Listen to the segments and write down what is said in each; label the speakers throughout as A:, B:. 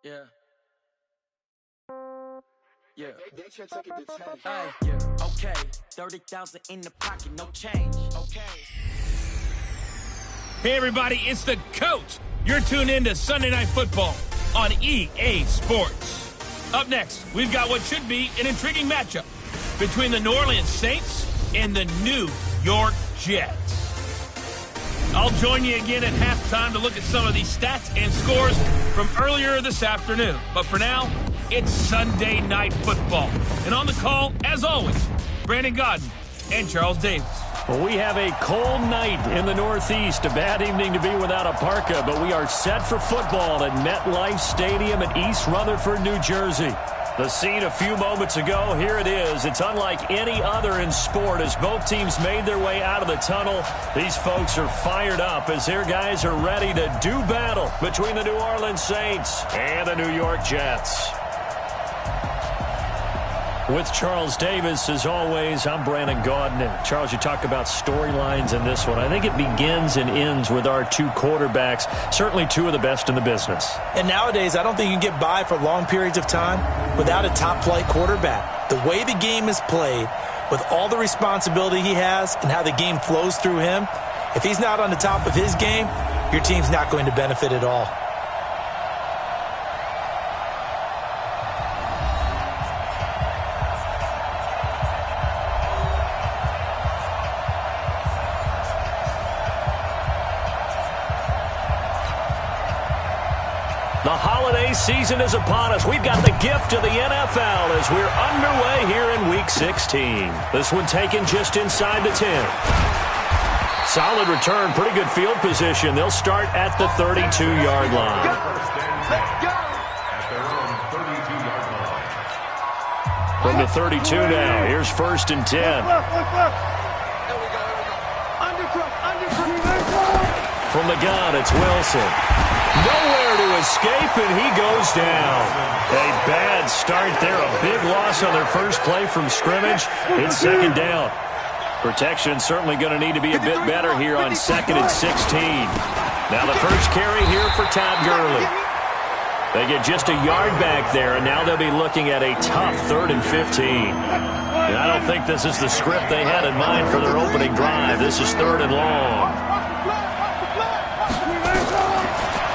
A: Yeah. Yeah. They should take it to 10. Hey, yeah. Okay. 30,000 in the pocket, no change. Okay.
B: Hey, everybody, it's the coach. You're tuned in to Sunday Night Football on EA Sports. Up next, we've got what should be an intriguing matchup between the New Orleans Saints and the New York Jets. I'll join you again at halftime to look at some of these stats and scores from earlier this afternoon. But for now, it's Sunday Night Football. And on the call, as always, Brandon Godden and Charles Davis.
C: Well, we have a cold night in the Northeast. A bad evening to be without a parka, but we are set for football at MetLife Stadium in East Rutherford, New Jersey. The scene a few moments ago, here it is. It's unlike any other in sport as both teams made their way out of the tunnel. These folks are fired up as their guys are ready to do battle between the New Orleans Saints and the New York Jets. With Charles Davis, as always, I'm Brandon Godden. And Charles, you talk about storylines in this one. I think it begins and ends with our two quarterbacks, certainly two of the best in the business.
D: And nowadays, I don't think you can get by for long periods of time without a top-flight quarterback. The way the game is played, with all the responsibility he has and how the game flows through him, if he's not on the top of his game, your team's not going to benefit at all.
C: The holiday season is upon us. We've got the gift of the NFL as we're underway here in Week 16. This one taken just inside the 10. Solid return, pretty good field position. They'll start at the 32-yard line. From the 32 now, here's 1st and 10. From the gun, it's Wilson. Nowhere to escape, and he goes down. A bad start there. A big loss on their first play from scrimmage. It's 2nd down. Protection certainly going to need to be a bit better here on 2nd and 16. Now the first carry here for Todd Gurley. They get just a yard back there, and now they'll be looking at a tough 3rd and 15. And I don't think this is the script they had in mind for their opening drive. This is 3rd and long.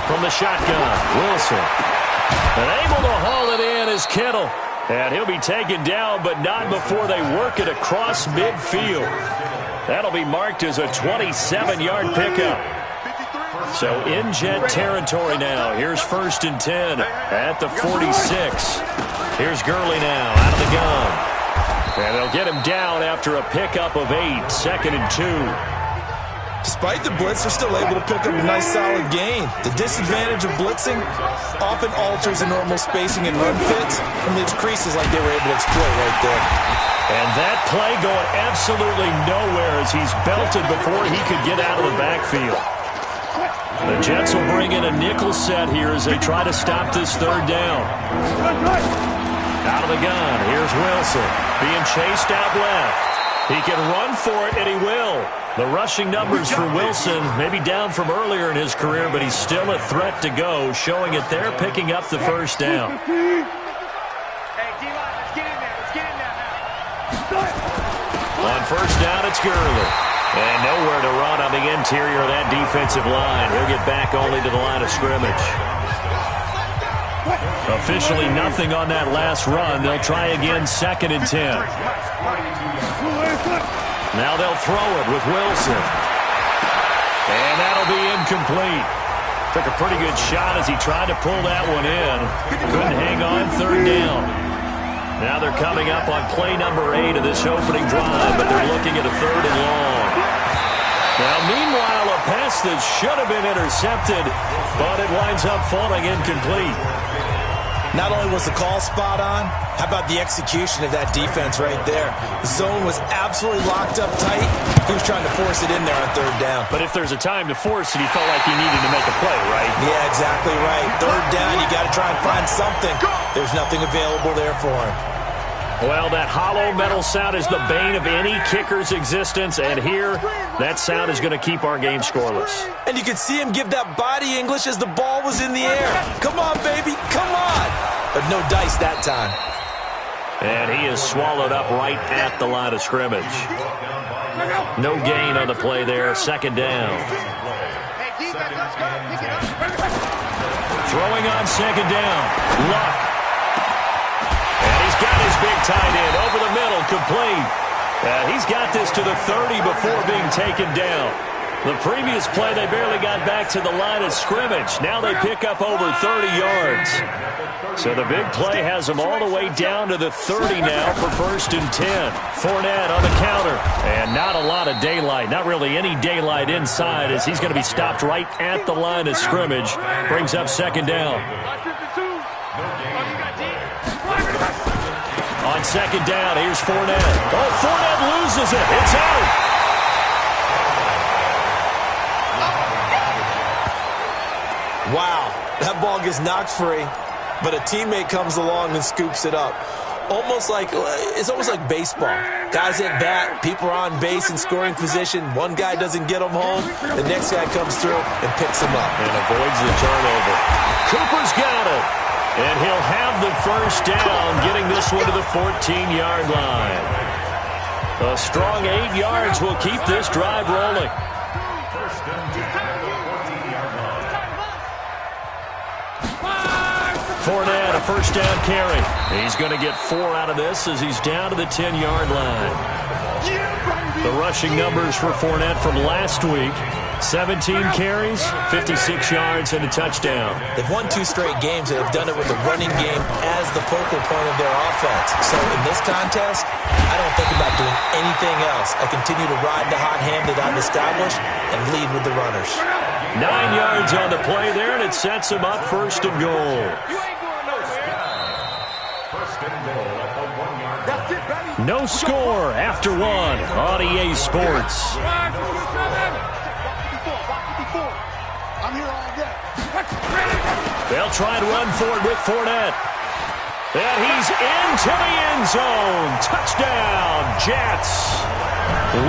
C: From the shotgun, Wilson. And able to haul it in is Kittle. And he'll be taken down, but not before they work it across midfield. That'll be marked as a 27-yard pickup. So in Jet territory now. Here's 1st and 10 at the 46. Here's Gurley now out of the gun. And they'll get him down after a pickup of 8, 2nd and 2.
D: Despite the blitz, they're still able to pick up a nice solid gain. The disadvantage of blitzing often alters the normal spacing and run fits and leaves creases like they were able to exploit right there.
C: And that play going absolutely nowhere as he's belted before he could get out of the backfield. The Jets will bring in a nickel set here as they try to stop this 3rd down. Out of the gun, here's Wilson being chased out left. He can run for it, and he will. The rushing numbers for Wilson maybe down from earlier in his career, but he's still a threat to go, showing it there, picking up the 1st down.
E: Hey, D-line, let's get in there. Let's get in there now.
C: On 1st down, it's Gurley. And nowhere to run on the interior of that defensive line. He'll get back only to the line of scrimmage. Officially nothing on that last run. They'll try again 2nd and 10. Now they'll throw it with Wilson. And that'll be incomplete. Took a pretty good shot as he tried to pull that one in. Couldn't hang on 3rd down. Now they're coming up on play number 8 of this opening drive, but they're looking at a 3rd and long. Now, meanwhile, a pass that should have been intercepted, but it winds up falling incomplete.
D: Not only was the call spot on, how about the execution of that defense right there? The zone was absolutely locked up tight. He was trying to force it in there on 3rd down.
C: But if there's a time to force it, he felt like he needed to make a play, right?
D: Yeah, exactly right. 3rd down, you got to try and find something. There's nothing available there for him.
C: Well, that hollow metal sound is the bane of any kicker's existence, and here, that sound is going to keep our game scoreless.
D: And you could see him give that body English as the ball was in the air. Come on, baby, come on. But no dice that time.
C: And he is swallowed up right at the line of scrimmage. No gain on the play there, second down. Throwing on second down, Luck. And he's got his big tight end over the middle, complete. He's got this to the 30 before being taken down. The previous play, they barely got back to the line of scrimmage. Now they pick up over 30 yards. So the big play has them all the way down to the 30 now for 1st and 10. Fournette on the counter. And not a lot of daylight. Not really any daylight inside as he's going to be stopped right at the line of scrimmage. Brings up second down. On second down, here's Fournette. Oh, Fournette loses it. It's out.
D: Wow, that ball gets knocked free, but a teammate comes along and scoops it up. It's almost like baseball. Guys at bat, people are on base in scoring position. One guy doesn't get them home. The next guy comes through and picks him up.
C: And avoids the turnover. Cooper's got it. And he'll have the first down, getting this one to the 14-yard line. A strong 8 yards will keep this drive rolling. Fournette, a first down carry. He's going to get 4 out of this as he's down to the 10-yard line. The rushing numbers for Fournette from last week, 17 carries, 56 yards, and a touchdown.
D: They've won 2 straight games and have done it with the running game as the focal point of their offense. So in this contest, I don't think about doing anything else. I continue to ride the hot hand that I've established and lead with the runners.
C: 9 yards on the play there, and it sets him up 1st and goal. No score after 1 on EA Sports. They'll try and run for it with Fournette. And he's into the end zone. Touchdown, Jets.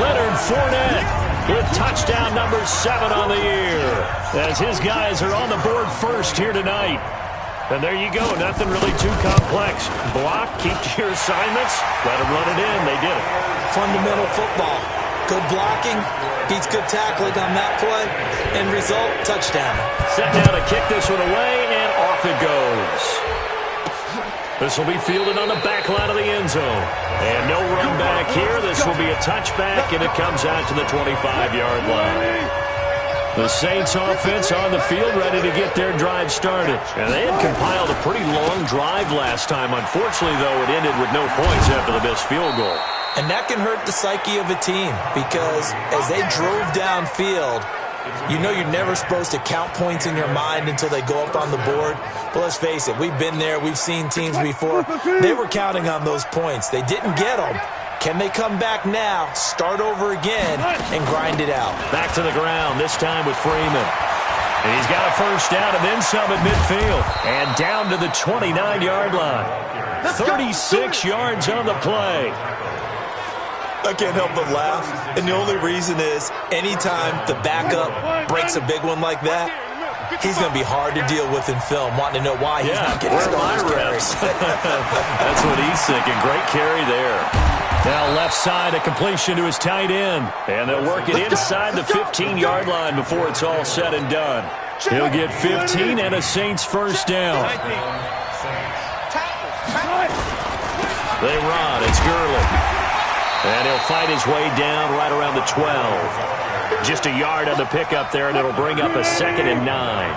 C: Leonard Fournette with touchdown number 7 on the year, as his guys are on the board first here tonight. And there you go, nothing really too complex. Block, keep to your assignments, let them run it in. They did it.
D: Fundamental football. Good blocking, beats good tackling on that play. End result, touchdown.
C: Set now to kick this one away, and off it goes. This will be fielded on the back line of the end zone. And no run back here. This will be a touchback, and it comes out to the 25-yard line. The Saints offense on the field ready to get their drive started. And they had compiled a pretty long drive last time. Unfortunately, though, it ended with no points after the missed field goal.
D: And that can hurt the psyche of a team because as they drove downfield, you know you're never supposed to count points in your mind until they go up on the board. But let's face it, we've been there. We've seen teams before. They were counting on those points. They didn't get them. Can they come back now, start over again, and grind it out?
C: Back to the ground, this time with Freeman. And he's got a first down and then some at midfield. And down to the 29-yard line. 36 yards on the play.
D: I can't help but laugh. And the only reason is anytime the backup breaks a big one like that, he's going to be hard to deal with in film, wanting to know why he's not getting started carries.
C: That's what he's thinking. Great carry there. Now left side, a completion to his tight end. And they'll work it inside the 15-yard line before it's all said and done. He'll get 15 and a Saints first down. They run. It's Gurley. And he'll fight his way down right around the 12. Just a yard on the pickup there, and it'll bring up a 2nd and 9.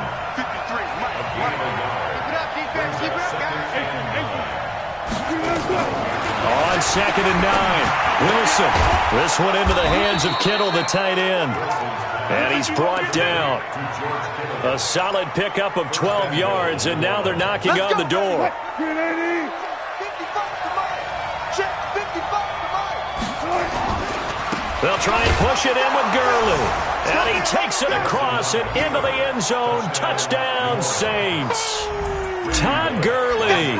C: On 2nd and 9, Wilson. This one into the hands of Kittle, the tight end. And he's brought down. A solid pickup of 12 yards, and now they're knocking on the door. They'll try and push it in with Gurley. And he takes it across and into the end zone. Touchdown, Saints. Todd Gurley lead.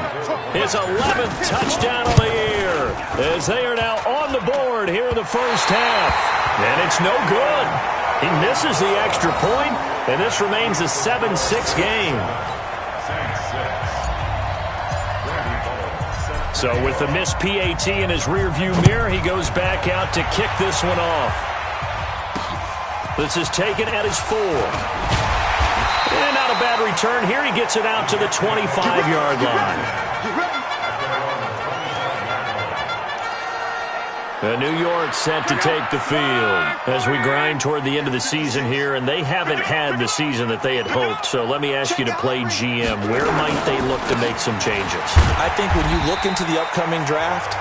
C: His 11th touchdown of the year as they are now on the board here in the first half. And it's no good. He misses the extra point, and this remains a 7-6 game. So with the missed PAT in his rearview mirror, he goes back out to kick this one off. This is taken at his 4. And not a bad return. Here he gets it out to the 25-yard line. New York set to take the field as we grind toward the end of the season here, and they haven't had the season that they had hoped. So let me ask you to play GM. Where might they look to make some changes?
D: I think when you look into the upcoming draft,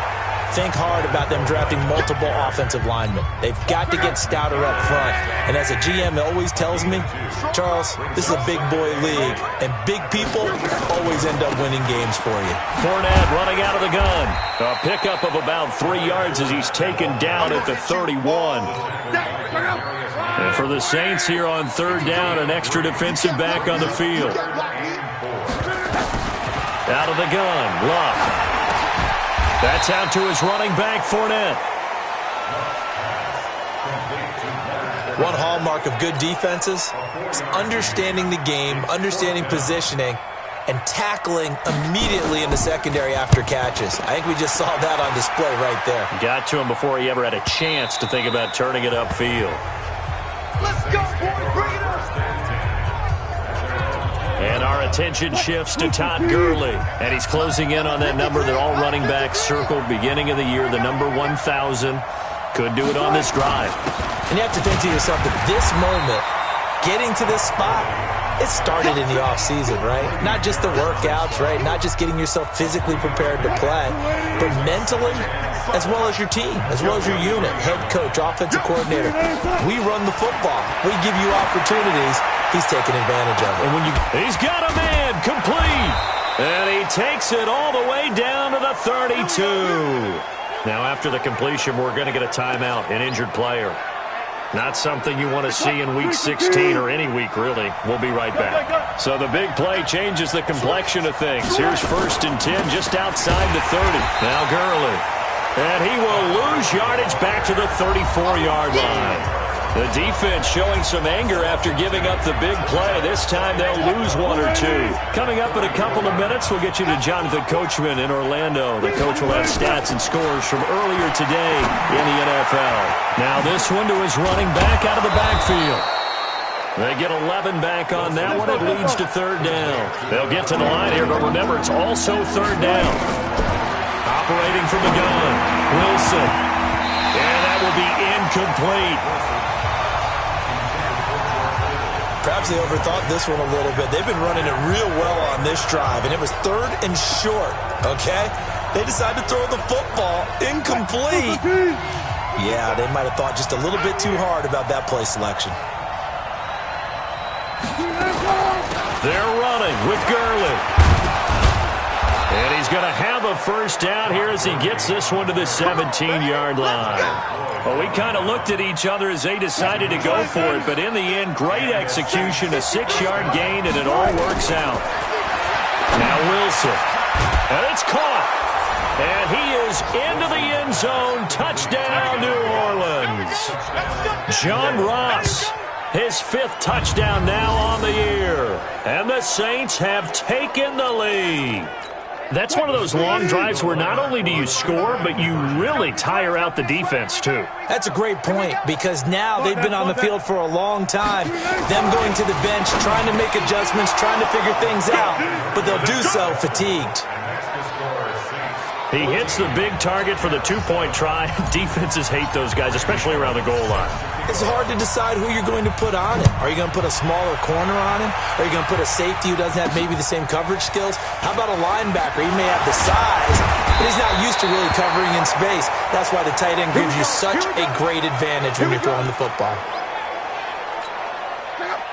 D: think hard about them drafting multiple offensive linemen. They've got to get stouter up front. And as a GM always tells me, Charles, this is a big boy league, and big people always end up winning games for you.
C: Fournette running out of the gun. A pickup of about 3 yards as he's taken down at the 31. And for the Saints here on third down, an extra defensive back on the field. Out of the gun, Luck. That's out to his running back, Fournette.
D: One hallmark of good defenses is understanding the game, understanding positioning, and tackling immediately in the secondary after catches. I think we just saw that on display right there.
C: Got to him before he ever had a chance to think about turning it upfield.
E: Let's go, boys. Bring it up.
C: And our attention shifts to Todd Gurley. And he's closing in on that number that all running backs circled beginning of the year, the number 1,000. Could do it on this drive.
D: And you have to think to yourself that this moment, getting to this spot, it started in the offseason, right? Not just the workouts, right? Not just getting yourself physically prepared to play, but mentally, as well as your team, as well as your unit, head coach, offensive coordinator. We run the football. We give you opportunities. He's taking advantage of it.
C: And he's got a man complete. And he takes it all the way down to the 32. Now, after the completion, we're going to get a timeout, an injured player. Not something you want to see in Week 16 or any week, really. We'll be right back. So the big play changes the complexion of things. Here's 1st and 10 just outside the 30. Now Gurley. And he will lose yardage back to the 34-yard line. The defense showing some anger after giving up the big play. This time they'll lose 1 or 2. Coming up in a couple of minutes, we'll get you to Jonathan Coachman in Orlando. The coach will have stats and scores from earlier today in the NFL. Now this one to his running back out of the backfield. They get 11 back on that one. It leads to third down. They'll get to the line here, but remember, it's also third down. Operating from the gun, Wilson. And that will be incomplete.
D: Perhaps they overthought this one a little bit. They've been running it real well on this drive, and it was 3rd and short, okay? They decided to throw the football incomplete. Yeah, they might have thought just a little bit too hard about that play selection.
C: They're running with Gurley. And he's going to have a first down here as he gets this one to the 17-yard line. Well, we kind of looked at each other as they decided to go for it, but in the end, great execution, a 6-yard gain, and it all works out. Now Wilson, and it's caught, and he is into the end zone. Touchdown, New Orleans. John Ross, his 5th touchdown now on the year, and the Saints have taken the lead. That's one of those long drives where not only do you score, but you really tire out the defense, too.
D: That's a great point, because now they've been on the field for a long time. Them going to the bench, trying to make adjustments, trying to figure things out, but they'll do so fatigued.
C: He hits the big target for the 2-point try. Defenses hate those guys, especially around the goal line.
D: It's hard to decide who you're going to put on him. Are you going to put a smaller corner on him? Are you going to put a safety who doesn't have maybe the same coverage skills? How about a linebacker? He may have the size, but he's not used to really covering in space. That's why the tight end gives you such a great advantage when you're throwing the football.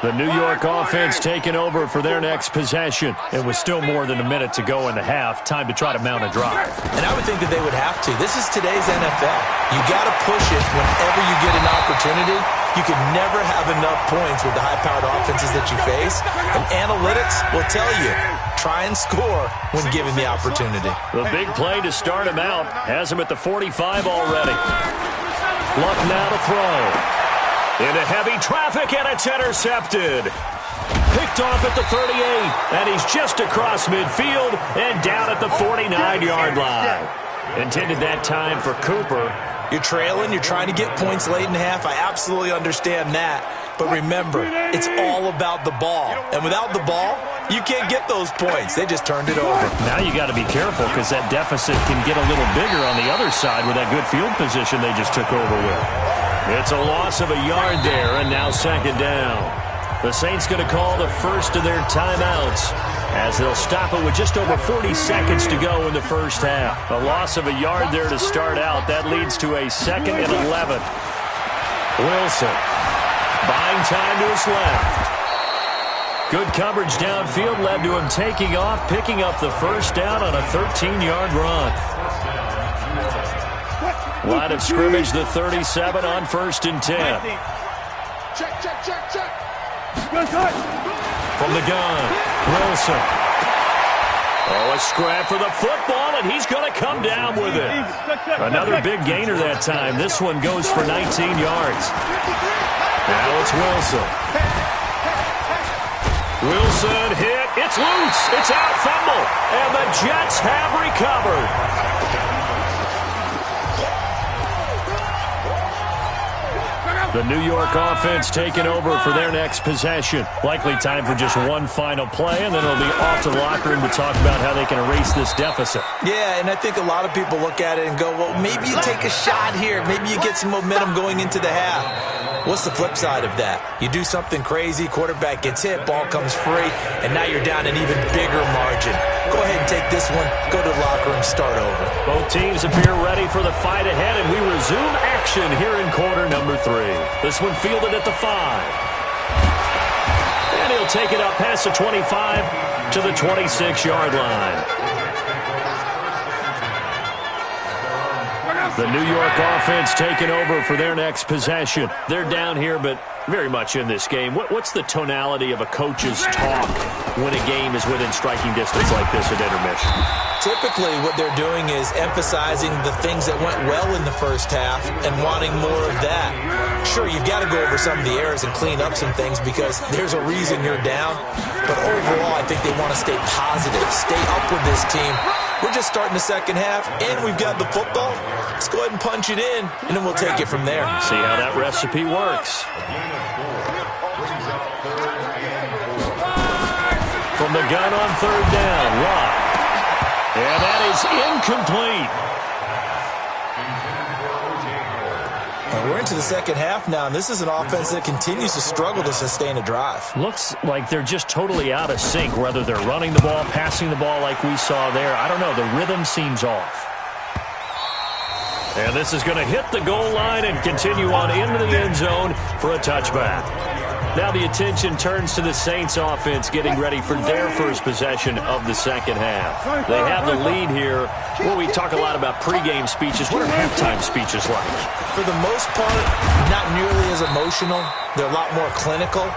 C: The New York offense taking over for their next possession. It was still more than a minute to go in the half. Time to try to mount a drive.
D: And I would think that they would have to. This is today's NFL. You got to push it whenever you get an opportunity. You can never have enough points with the high-powered offenses that you face. And analytics will tell you, try and score when given the opportunity.
C: The big play to start him out has him at the 45 already. Luck now to throw. Into heavy traffic, and it's intercepted. Picked off at the 38, and he's just across midfield and down at the 49-yard line. Intended that time for Cooper.
D: You're trailing, you're trying to get points late in the half. I absolutely understand that. But remember, it's all about the ball. And without the ball, you can't get those points. They just turned it over.
C: Now you got to be careful because that deficit can get a little bigger on the other side with that good field position they just took over with. It's a loss of a yard there, and now second down. The Saints going to call the first of their timeouts as they'll stop it with just over 40 seconds to go in the first half. A loss of a yard there to start out. That leads to a 2nd and 11. Wilson buying time to his left. Good coverage downfield led to him taking off, picking up the first down on a 13-yard run. Line of scrimmage, the 37 on 1st and 10.
E: Check.
C: From the gun, Wilson. Oh, a scrap for the football, and he's going to come down with it. Another big gainer that time. This one goes for 19 yards. Now it's Wilson. Wilson hit. It's loose. It's out. Fumble. And the Jets have recovered. The New York offense taking over for their next possession. Likely time for just one final play, and then it'll be off to the locker room to talk about how they can erase this deficit.
D: Yeah, and I think a lot of people look at it and go, well, maybe you take a shot here. Maybe you get some momentum going into the half. What's the flip side of that? You do something crazy, quarterback gets hit, ball comes free, and now you're down an even bigger margin. Go ahead and take this one, go to the locker room, start over.
C: Both teams appear ready for the fight ahead, and we resume action here in quarter number 3. This one fielded at the 5. And he'll take it up past the 25 to the 26-yard line. The New York offense taking over for their next possession. They're down here, but very much in this game. What's the tonality of a coach's talk when a game is within striking distance like this at intermission?
D: Typically, what they're doing is emphasizing the things that went well in the first half and wanting more of that. Sure, you've got to go over some of the errors and clean up some things because there's a reason you're down. But overall, I think they want to stay positive, stay up with this team. We're just starting the second half, and we've got the football. Let's go ahead and punch it in, and then we'll take it from there.
C: See how that recipe works. From the gun on 3rd down, Lott. And that is incomplete.
D: And we're into the second half now, and this is an offense that continues to struggle to sustain a drive.
C: Looks like they're just totally out of sync, whether they're running the ball, passing the ball like we saw there. I don't know. The rhythm seems off. And this is going to hit the goal line and continue on into the end zone for a touchback. Now the attention turns to the Saints offense getting ready for their first possession of the second half. They have the lead here. Well, we talk a lot about pregame speeches. What are halftime speeches like?
D: For the most part, not nearly as emotional. They're a lot more clinical.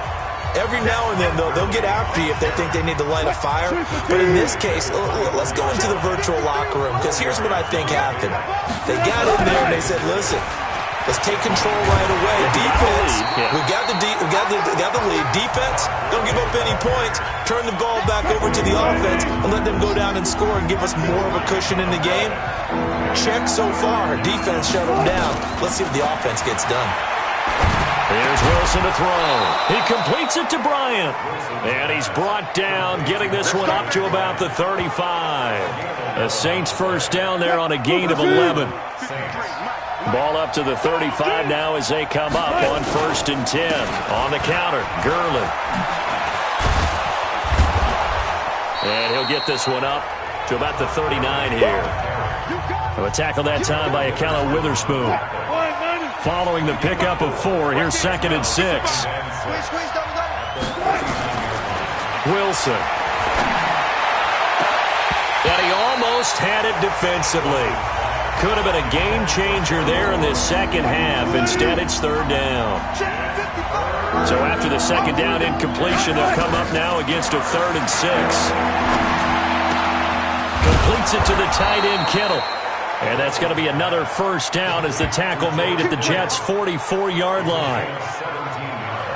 D: Every now and then, they'll get after you if they think they need to light a fire. But in this case, let's go into the virtual locker room, because here's what I think happened. They got in there and they said, listen, let's take control right away. Defense, we got the lead. Defense, don't give up any points. Turn the ball back over to the offense and let them go down and score and give us more of a cushion in the game. Check so far. Defense shut them down. Let's see what the offense gets done.
C: Here's Wilson to throw. He completes it to Bryant. And he's brought down, getting this one up to about the 35. The Saints first down there on a gain of 11. Ball up to the 35 now as they come up on 1st and 10. On the counter, Gurley. And he'll get this one up to about the 39 here. A tackle that time by Akello Witherspoon. Following the pickup of 4, here's 2nd and 6. Wilson. And he almost had it defensively. Could have been a game changer there in this second half. Instead, it's 3rd down. So after the second down incompletion, they'll come up now against a 3rd and 6. Completes it to the tight end, Kittle. And that's going to be another first down as the tackle made at the Jets' 44-yard line.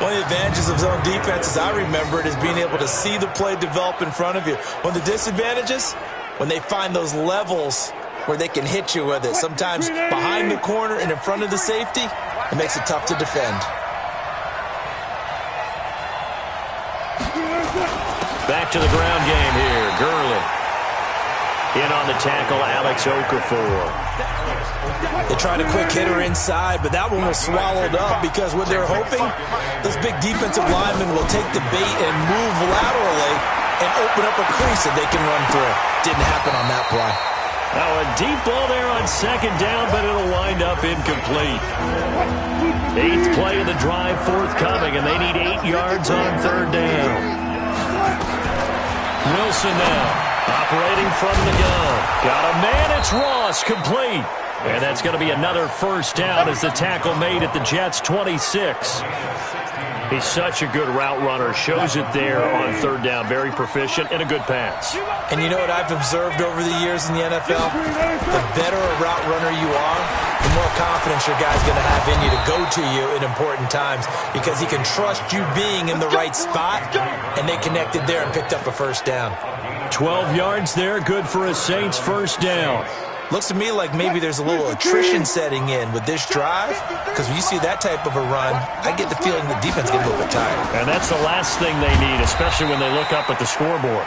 D: One of the advantages of zone defense, as I remember it, is being able to see the play develop in front of you. One of the disadvantages, when they find those levels where they can hit you with it, sometimes behind the corner and in front of the safety, it makes it tough to defend.
C: Back to the ground game here. Gurley. In on the tackle, Alex Okafor.
D: They tried a quick hitter inside, but that one was swallowed up because what they're hoping, those big defensive linemen will take the bait and move laterally and open up a crease that they can run through. Didn't happen on that play.
C: Now a deep ball there on second down, but it'll wind up incomplete. 8th play of the drive forthcoming, and they need 8 yards on third down. Wilson now. Operating from the gun. Got a man, it's Ross, complete. And that's going to be another first down as the tackle made at the Jets' 26. He's such a good route runner. Shows it there on third down. Very proficient and a good pass.
D: And you know what I've observed over the years in the NFL? The better a route runner you are, the more confidence your guy's going to have in you to go to you in important times because he can trust you being in the right spot, and they connected there and picked up a first down.
C: 12 yards there, good for a Saints first down.
D: Looks to me like maybe there's a little attrition setting in with this drive because when you see that type of a run, I get the feeling the defense gets a little bit tired.
C: And that's the last thing they need, especially when they look up at the scoreboard.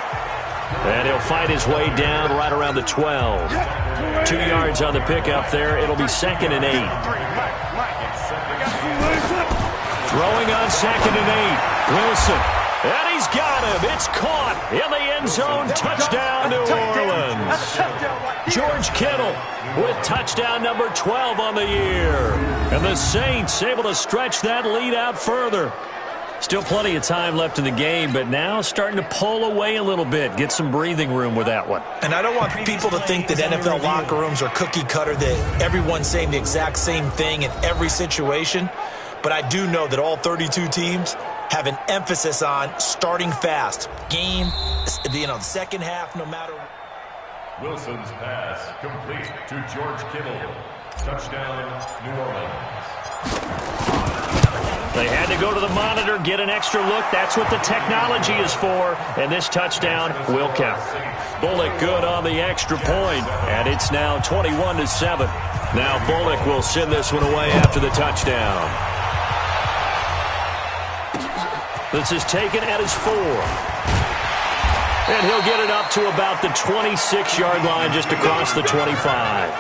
C: And he'll fight his way down right around the 12. 2 yards on the pickup there. It'll be 2nd and 8. Throwing on 2nd and 8. Wilson. And he's got him. It's caught in the end zone. Touchdown, New Orleans. George Kittle with touchdown number 12 on the year. And the Saints able to stretch that lead out further. Still plenty of time left in the game, but now starting to pull away a little bit. Get some breathing room with that one.
D: And I don't want people to think that NFL locker rooms are cookie cutter, that everyone's saying the exact same thing in every situation. But I do know that all 32 teams have an emphasis on starting fast. Game, the second half, no matter.
F: Wilson's pass complete to George Kittle. Touchdown, New Orleans.
C: They had to go to the monitor, get an extra look. That's what the technology is for. And this touchdown will count. Bullock good on the extra point, and it's now 21-7. Now Bullock will send this one away after the touchdown. This is taken at his 4. And he'll get it up to about the 26-yard line, just across the 25.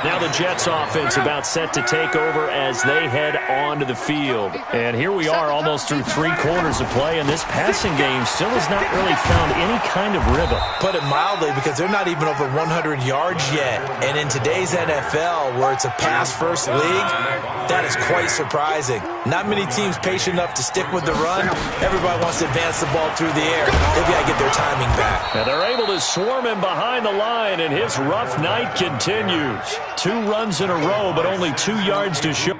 C: Now the Jets offense about set to take over as they head onto the field. And here we are almost through 3 quarters of play, and this passing game still has not really found any kind of rhythm.
D: Put it mildly, because they're not even over 100 yards yet. And in today's NFL, where it's a pass-first league, that is quite surprising. Not many teams patient enough to stick with the run. Everybody wants to advance the ball through the air. They've got to get their timing back.
C: And they're able to swarm him behind the line, and his rough night continues. 2 runs in a row, but only 2 yards to show.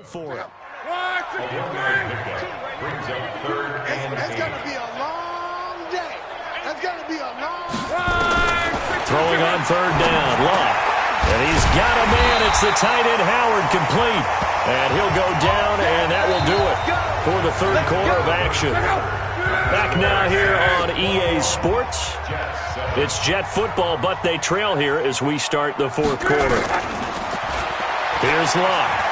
C: For it.
F: Brings up 3rd and 8.
E: It's going to be a long day. It's going to be a long
C: Throwing on 3rd down. Locke. And he's got a man. It's the tight end Howard, complete. And he'll go down, and that will do it for the 3rd quarter of action. Back now here on EA Sports. It's Jet football, but they trail here as we start the 4th quarter. Here's Locke.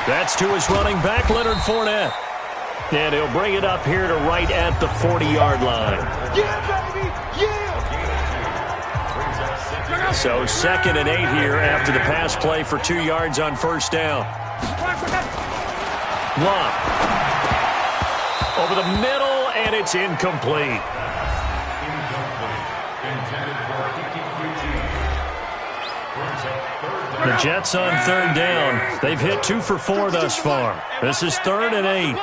C: That's to his running back, Leonard Fournette. And he'll bring it up here to right at the 40-yard line.
E: Yeah, baby! Yeah!
C: So 2nd and 8 here after the pass play for 2 yards on 1st down. Locke. Over the middle, and it's incomplete.
F: Incomplete. Intended for KingVision. Brings up third down.
C: The Jets on third down. They've hit 2 for 4 thus far. This is 3rd and 8.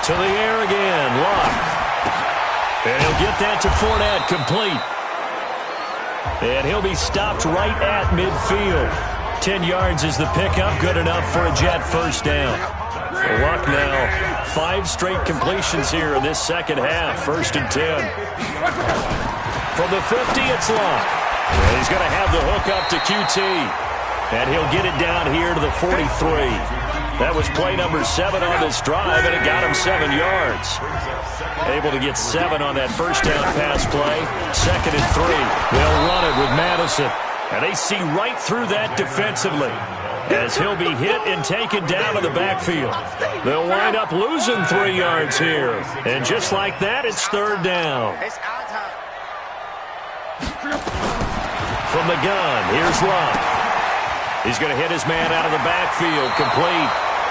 C: To the air again. Luck. And he'll get that to Fournette, complete. And he'll be stopped right at midfield. 10 yards is the pickup. Good enough for a Jet first down. Luck now. 5 straight completions here in this second half. 1st and 10. From the 50, it's Luck. And he's going to have the hook up to QT. And he'll get it down here to the 43. That was play number 7 on this drive, and it got him 7 yards. Able to get 7 on that first down pass play. 2nd and 3. They'll run it with Madison. And they see right through that defensively as he'll be hit and taken down to the backfield. They'll wind up losing 3 yards here. And just like that, it's 3rd down. From the gun, here's Luck. He's going to hit his man out of the backfield, complete.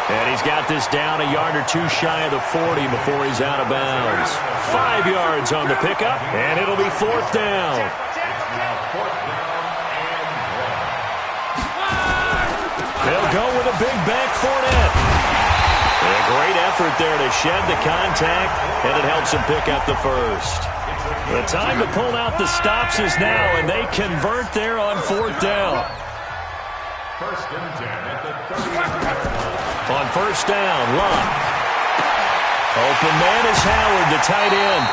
C: And he's got this down a yard or 2 shy of the 40 before he's out of bounds. 5 yards on the pickup, and it'll be 4th down.
F: It's now 4th down and 1.
C: They'll go with a big back Fournette. And a great effort there to shed the contact, and it helps him pick up the first. The time to pull out the stops is now, and they convert there on 4th down.
F: 1st and 10 at the 30.
C: On 1st down, Luck. Open man is Howard, the tight end.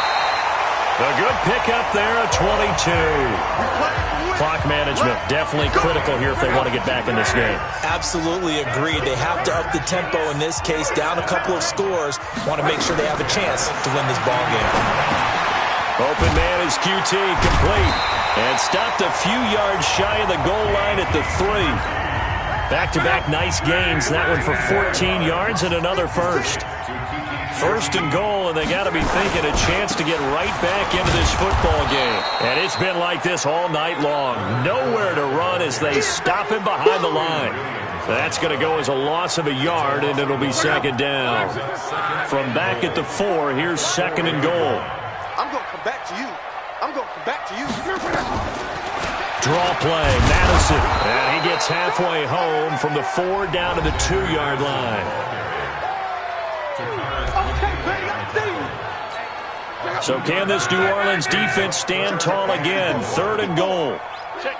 C: A good pickup there at 22. Clock management definitely critical here if they want to get back in this game.
D: Absolutely agreed. They have to up the tempo in this case, down a couple of scores. Want to make sure they have a chance to win this ball game.
C: Open man is QT, complete. And stopped a few yards shy of the goal line at the 3. Back-to-back nice gains. That one for 14 yards and another first. 1st and goal, and they got to be thinking a chance to get right back into this football game. And it's been like this all night long. Nowhere to run as they stop him behind the line. That's going to go as a loss of a yard, and it'll be 2nd down. From back at the 4, here's 2nd and goal.
E: I'm going to come back to you. I'm going to come back to you.
C: Draw play, Madison. And he gets halfway home from the 4 down to the 2-yard line. So can this New Orleans defense stand tall again? 3rd and goal.
E: Check.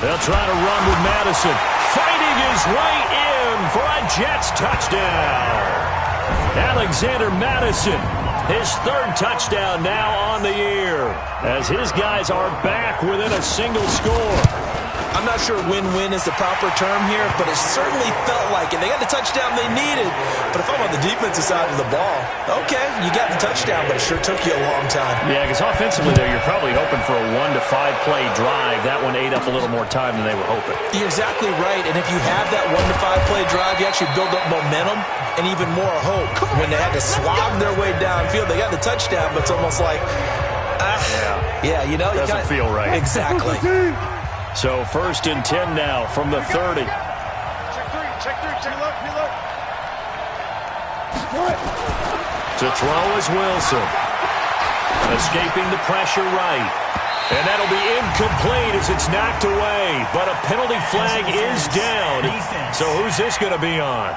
C: They'll try to run with Madison. Fighting his way in for a Jets touchdown. Alexander Madison, his 3rd touchdown now on the year, as his guys are back within a single score.
D: I'm not sure win-win is the proper term here, but it certainly felt like it. They got the touchdown they needed. But if I'm on the defensive side of the ball, okay, you got the touchdown, but it sure took you a long time.
C: Yeah, because offensively, though, you're probably hoping for a 1 to 5 play drive. That one ate up a little more time than they were hoping.
D: You're exactly right, and if you have that 1 to 5 play drive, you actually build up momentum and even more hope. When they had to slob their way downfield, they got the touchdown, but it's almost like, yeah, you know.
C: Doesn't feel right.
D: Exactly.
C: So 1st and 10 now from the 30.
E: Check three, look.
C: To throw is Wilson. Escaping the pressure right. And that'll be incomplete as it's knocked away. But a penalty flag is down. So who's this going to be on?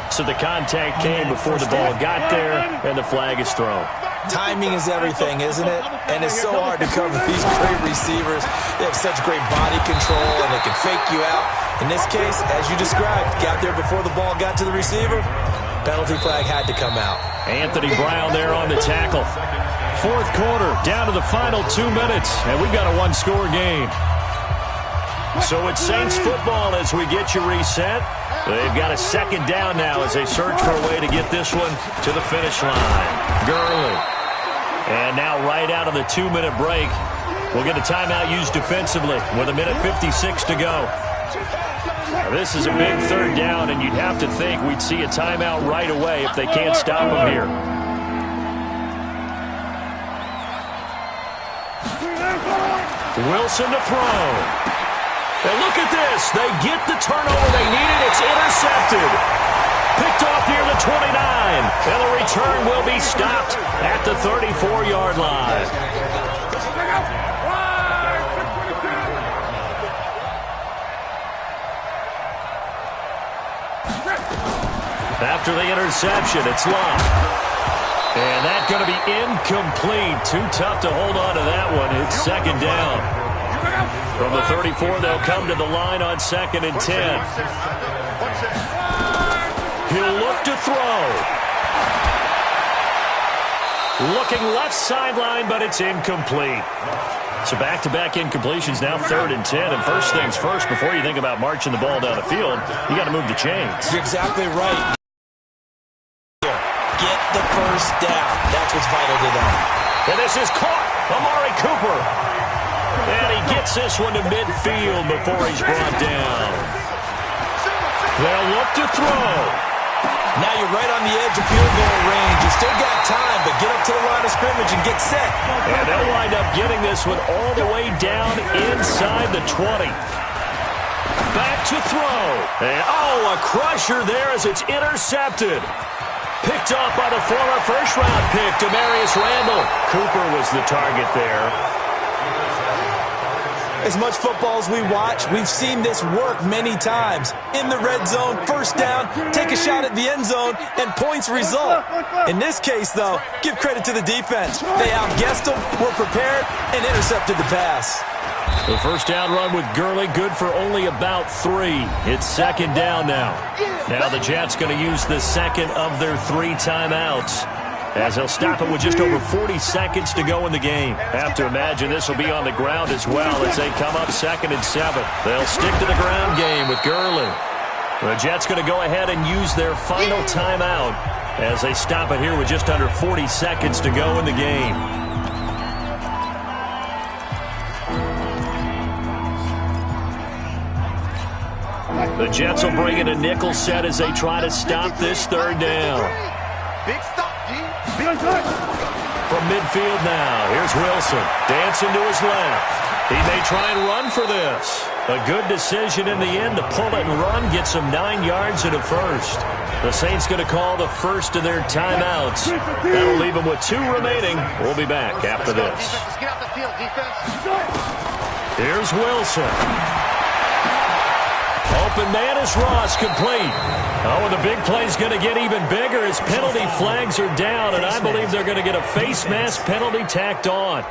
C: So the contact came before the ball got there, and the flag is thrown.
D: Timing is everything, isn't it? And it's so hard to cover these great receivers. They have such great body control, and they can fake you out. In this case, as you described, got there before the ball got to the receiver. Penalty flag had to come out.
C: Anthony Brown there on the tackle. 4th quarter, down to the final 2 minutes, and we've got a 1-score game. So it's Saints football as we get you reset. They've got a 2nd down now as they search for a way to get this one to the finish line. Gurley. And now right out of the 2-minute break, we'll get a timeout used defensively with 1:56 to go. Now, this is a big 3rd down, and you'd have to think we'd see a timeout right away if they can't stop them here. Wilson to throw. And look at this. They get the turnover they needed. It's intercepted. Picked off near the 29. And the return will be stopped at the 34-yard line. After the interception, it's locked. And that's going to be incomplete. Too tough to hold on to that one. It's second down. From the 34, they'll come to the line on 2nd and 10. He'll look to throw. Looking left sideline, but it's incomplete. So back-to-back incompletions, now 3rd and 10. And first things first, before you think about marching the ball down the field, you got to move the chains.
D: You're exactly right. Get the first down. That's what's vital to them.
C: And this is caught. Amari Cooper. And he gets this one to midfield before he's brought down. They'll look to throw.
D: Now you're right on the edge of field goal range. You still got time, but get up to the line of scrimmage and get set.
C: And they'll wind up getting this one all the way down inside the 20. Back to throw. And, a crusher there as it's intercepted. Picked off by the former first-round pick, Demarius Randall. Cooper was the target there.
D: As much football as we watch, we've seen this work many times. In the red zone, first down, take a shot at the end zone, and points result. In this case, though, give credit to the defense. They outguessed them, were prepared, and intercepted the pass.
C: The first down run with Gurley, good for only about 3. It's second down now. Now the Jets going to use the second of their 3 timeouts, as they'll stop it with just over 40 seconds to go in the game. Have to imagine this will be on the ground as well as they come up 2nd and 7. They'll stick to the ground game with Gurley. The Jets going to go ahead and use their final timeout as they stop it here with just under 40 seconds to go in the game. The Jets will bring in a nickel set as they try to stop this 3rd down.
E: Big stop, G.
C: From midfield now, here's Wilson. Dancing to his left. He may try and run for this. A good decision in the end to pull it and run, gets him 9 yards and a first. The Saints going to call the first of their timeouts. That'll leave them with 2 remaining. We'll be back after this.
E: Let's get off the field, defense.
C: Here's Wilson. Open man is Ross, complete. Oh, and the big play's going to get even bigger as penalty flags are down, and I believe they're going to get a face mask penalty tacked on.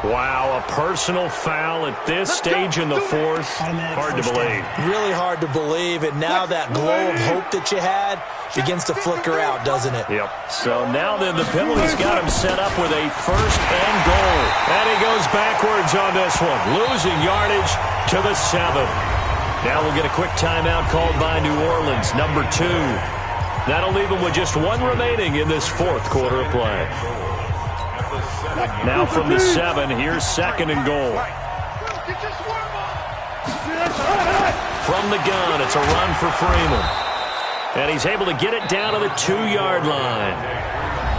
C: Wow, a personal foul at this stage in the 4th. Hard to believe.
D: Really hard to believe, and now that glow of hope that you had begins to flicker out, doesn't it?
C: Yep. So now then the penalty's got him set up with a 1st and goal. And he goes backwards on this one, losing yardage to the 7. Now we'll get a quick timeout called by New Orleans, number 2. That'll leave them with just 1 remaining in this 4th quarter of play. Now from the 7, here's 2nd and goal. From the gun, it's a run for Freeman. And he's able to get it down to the 2-yard line.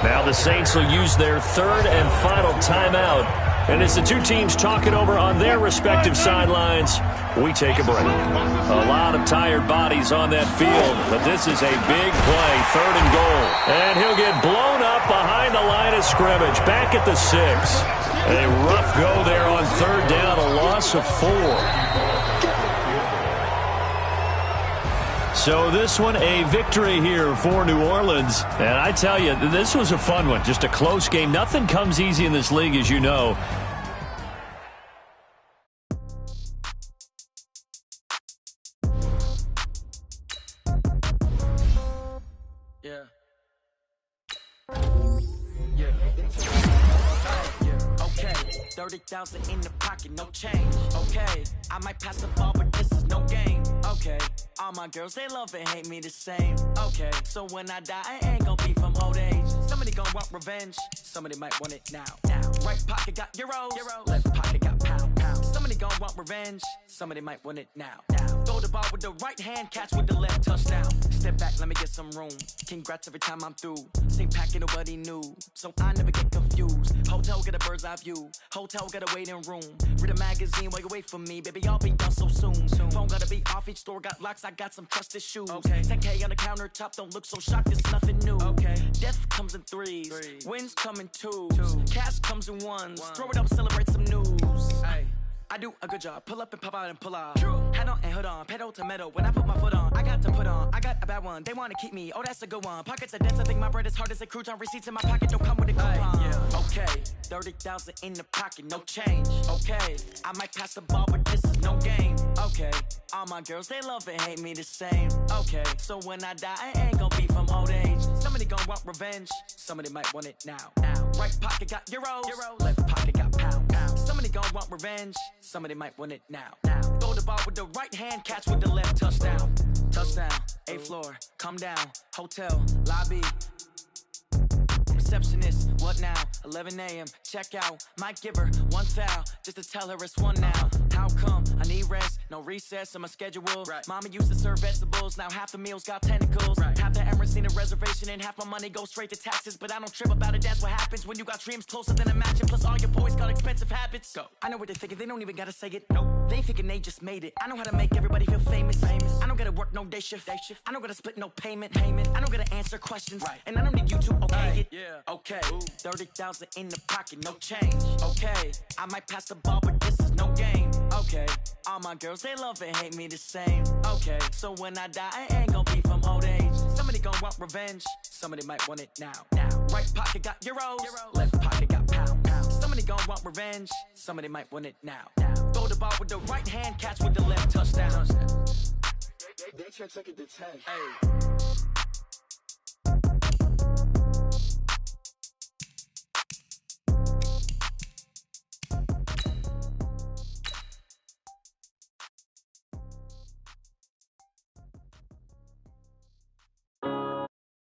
C: Now the Saints will use their 3rd and final timeout. And as the 2 teams talk it over on their respective sidelines, we take a break. A lot of tired bodies on that field, but this is a big play, 3rd and goal. And he'll get blown up behind the line of scrimmage, back at the 6. A rough go there on 3rd down, a loss of 4. So this one, a victory here for New Orleans. And I tell you, this was a fun one. Just a close game. Nothing comes easy in this league, as you know.
A: Yeah. 30,000 in the pocket, no change. Okay, I might pass the ball, but this is no game. Okay, all my girls, they love and hate me the same. Okay, so when I die, I ain't gonna be from old age. Somebody gonna want revenge, somebody might want it now. Right pocket got euros, left pocket got pound. Somebody gonna want revenge, somebody might want it now. Throw the ball with the right hand, catch with the left, touchdown. Step back, let me get some room. Congrats every time I'm through. Same packet, nobody knew, so I never get confused. views. Hotel get a bird's eye view. Hotel got a waiting room. Read a magazine while you wait for me, baby. I'll be done so soon. Phone gotta be off. Each store got locks. I got some trusted shoes. 10K on the countertop. Don't look so shocked. It's nothing new. Death comes in threes. Wins come in twos. Cash comes in ones. Throw it up, celebrate some news. I do a good job. Pull up and pop out and pull out. Head on and hood on. Pedal to metal. When I put my foot on, I got to put on. I got a bad one. They want to keep me. Oh, that's a good one. Pockets are dense. I think my bread is hard as a crouton. Receipts in my pocket don't come with a coupon. Okay, 30,000 in the pocket, no change. Okay, I might pass the ball, but this is no game. Okay, all my girls, they love and hate me the same. Okay, so when I die, I ain't gonna be from old age. Somebody gonna want revenge. Somebody might want it now. Right pocket got euros. Left pocket got pounds. Somebody gonna want revenge. Somebody might want it now. Throw the ball with the right hand, catch with the left, touchdown. Touchdown, 8th floor, come down, hotel, lobby. Receptionist, what now? 11 a.m., check out. Might give her one foul, just to tell her it's one now. How come? I need rest, no recess in my schedule. Mama used to serve vegetables, now half the meals got tentacles. Half the Emirates need a reservation and half my money goes straight to taxes. But I don't trip about it, that's what happens when you got dreams closer than a match. And plus all your boys got expensive habits. Go. I know what they're thinking, they don't even gotta say it. Nope. They thinking they just made it. I know how to make everybody feel famous. I don't gotta work no day shift. I don't gotta split no payment. I don't gotta answer questions. And I don't need you to okay it. Okay, 30,000 in the pocket, no change. Okay, I might pass the ball, but this is no game. Okay, all my girls, they love and hate me the same. Okay, so when I die, I ain't gonna be from old age. Somebody gonna want revenge. Somebody might want it now. Right pocket got euros. Left pocket got pounds. Somebody gonna want revenge. Somebody might want it now. Throw the ball with the right hand, catch with the left, touchdown.
G: They check second to 10.